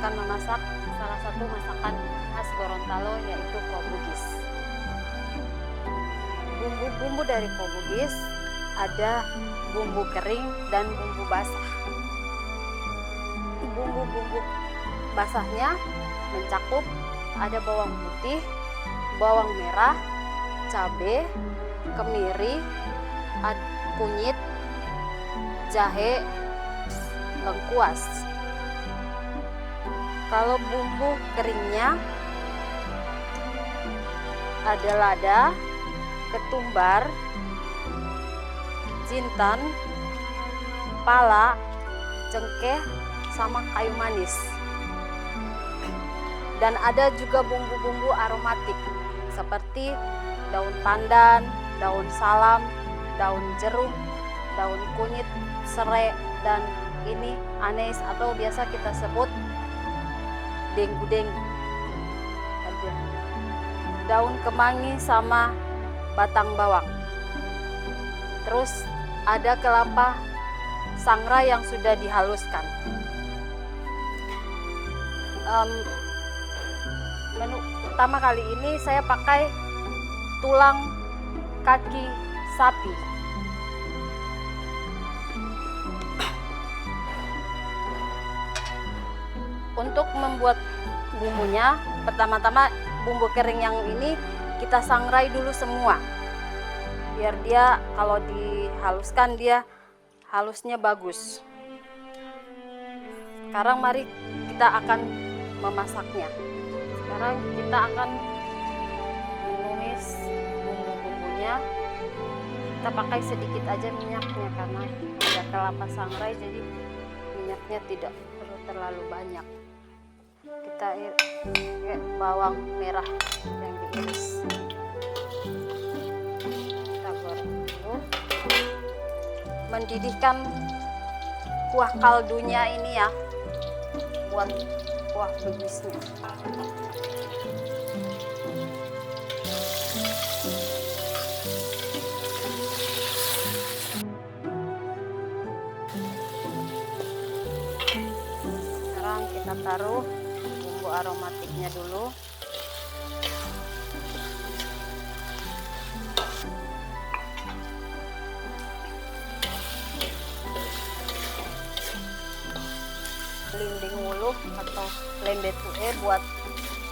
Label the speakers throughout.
Speaker 1: akan memasak salah satu masakan khas Gorontalo, yaitu kuah bugis. Bumbu-bumbu dari kuah bugis ada bumbu kering dan bumbu basah. Bumbu-bumbu basahnya mencakup ada bawang putih, bawang merah, cabai, kemiri, kunyit, jahe, lengkuas. Kalau bumbu keringnya ada lada, ketumbar, jintan, pala, cengkeh, sama kayu manis. Dan ada juga bumbu-bumbu aromatik seperti daun pandan, daun salam, daun jeruk, daun kunyit, serai, dan ini anis atau biasa kita sebut denggu-denggu. Daun kemangi sama batang bawang. Terus ada kelapa sangrai yang sudah dihaluskan. Menu utama kali ini saya pakai tulang kaki sapi. Untuk membuat bumbunya, pertama-tama bumbu kering yang ini kita sangrai dulu semua. Biar dia kalau dihaluskan dia halusnya bagus. Sekarang mari kita akan memasaknya. Sekarang kita akan menumis bumbu-bumbunya. Kita pakai sedikit aja minyaknya karena ada kelapa sangrai, jadi minyaknya tidak perlu terlalu banyak. Kita pakai bawang merah yang diiris. Kita goreng dulu. Mendidihkan kuah kaldunya ini ya, buat kuah bugisnya. Sekarang kita taruh bumbu aromatiknya dulu. Linding wuluh atau lembe tue buat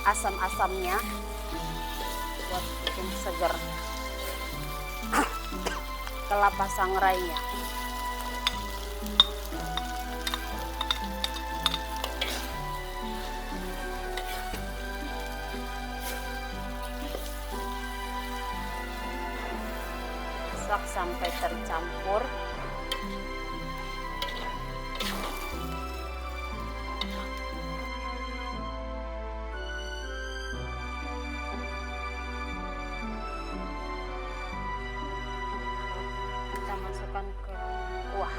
Speaker 1: asam-asamnya, buat bikin seger. Kelapa sangrainya. Masak sampai tercampur. Kita masukkan ke kuah.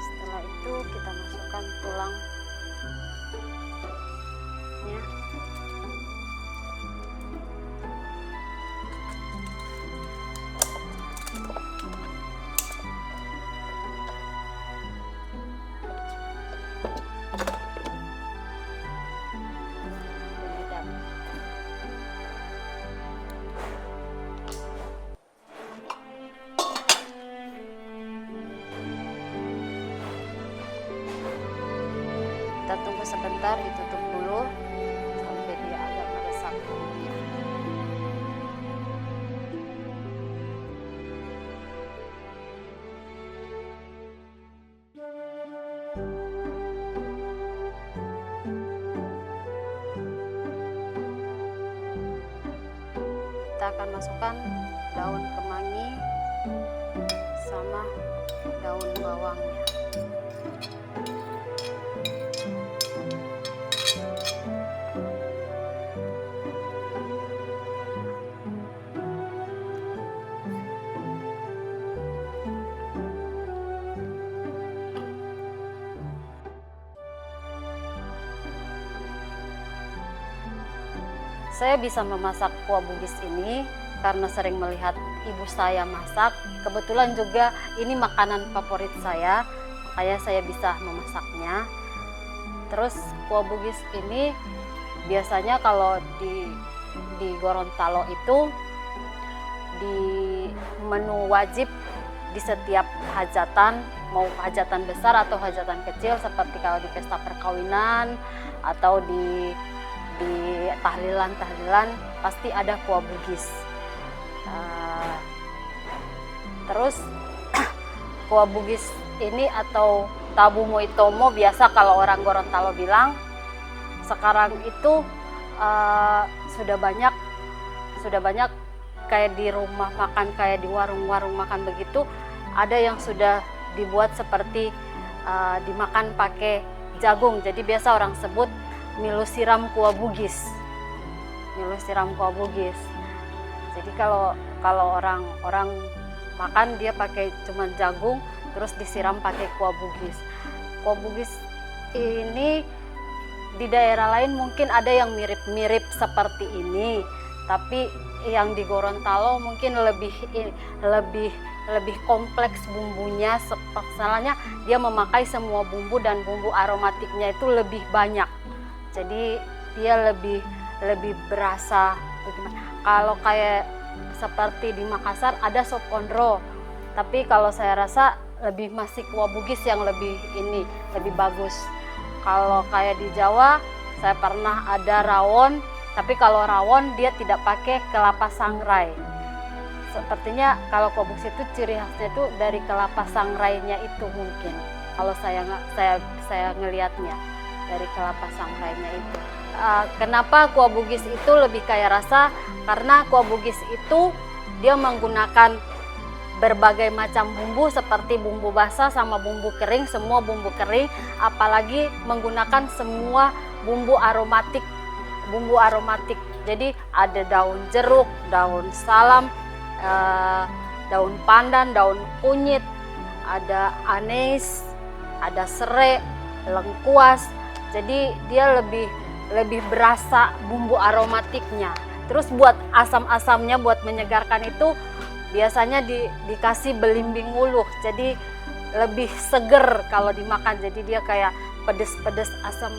Speaker 1: Setelah itu kita masukkan tulangnya. Penyedap. Kita tunggu sebentar, ditutup dulu sampai dia agak meresap bumbunya. Kita akan masukkan daun kemangi sama daun bawangnya. Saya bisa memasak kuah bugis ini karena sering melihat ibu saya masak. Kebetulan juga ini makanan favorit saya, makanya saya bisa memasaknya. Terus kuah bugis ini biasanya kalau di Gorontalo itu di menu wajib di setiap hajatan, mau hajatan besar atau hajatan kecil, seperti kalau di pesta perkawinan atau di tahlilan pasti ada kuah bugis. Terus kuah bugis ini atau tabu moitomo biasa kalau orang Gorontalo bilang, sekarang itu sudah banyak kayak di rumah makan, kayak di warung-warung makan begitu, ada yang sudah dibuat seperti dimakan pakai jagung. Jadi biasa orang sebut milu siram kuah bugis. Milu siram kuah bugis. Jadi kalau orang makan dia pakai cuman jagung terus disiram pakai kuah bugis. Kuah bugis ini di daerah lain mungkin ada yang mirip-mirip seperti ini, tapi yang di Gorontalo mungkin lebih kompleks bumbunya. Masalahnya dia memakai semua bumbu dan bumbu aromatiknya itu lebih banyak. Jadi dia lebih berasa bagaimana. Kalau kayak seperti di Makassar ada sop kondro, tapi kalau saya rasa lebih masih kuah bugis yang lebih bagus. Kalau kayak di Jawa saya pernah ada rawon, tapi kalau rawon dia tidak pakai kelapa sangrai. Sepertinya kalau kuah bugis itu ciri khasnya itu dari kelapa sangrainya itu mungkin. Kalau saya ngelihatnya dari kelapa sangrainya itu. Kenapa kuah bugis itu lebih kaya rasa? Karena kuah bugis itu dia menggunakan berbagai macam bumbu seperti bumbu basah sama bumbu kering, semua bumbu kering, apalagi menggunakan semua bumbu aromatik. Jadi ada daun jeruk, daun salam, daun pandan, daun kunyit, ada anis, ada serai, lengkuas. Jadi dia lebih berasa bumbu aromatiknya. Terus buat asam-asamnya, buat menyegarkan itu biasanya dikasih belimbing wuluh. Jadi lebih seger kalau dimakan. Jadi dia kayak pedes-pedes asam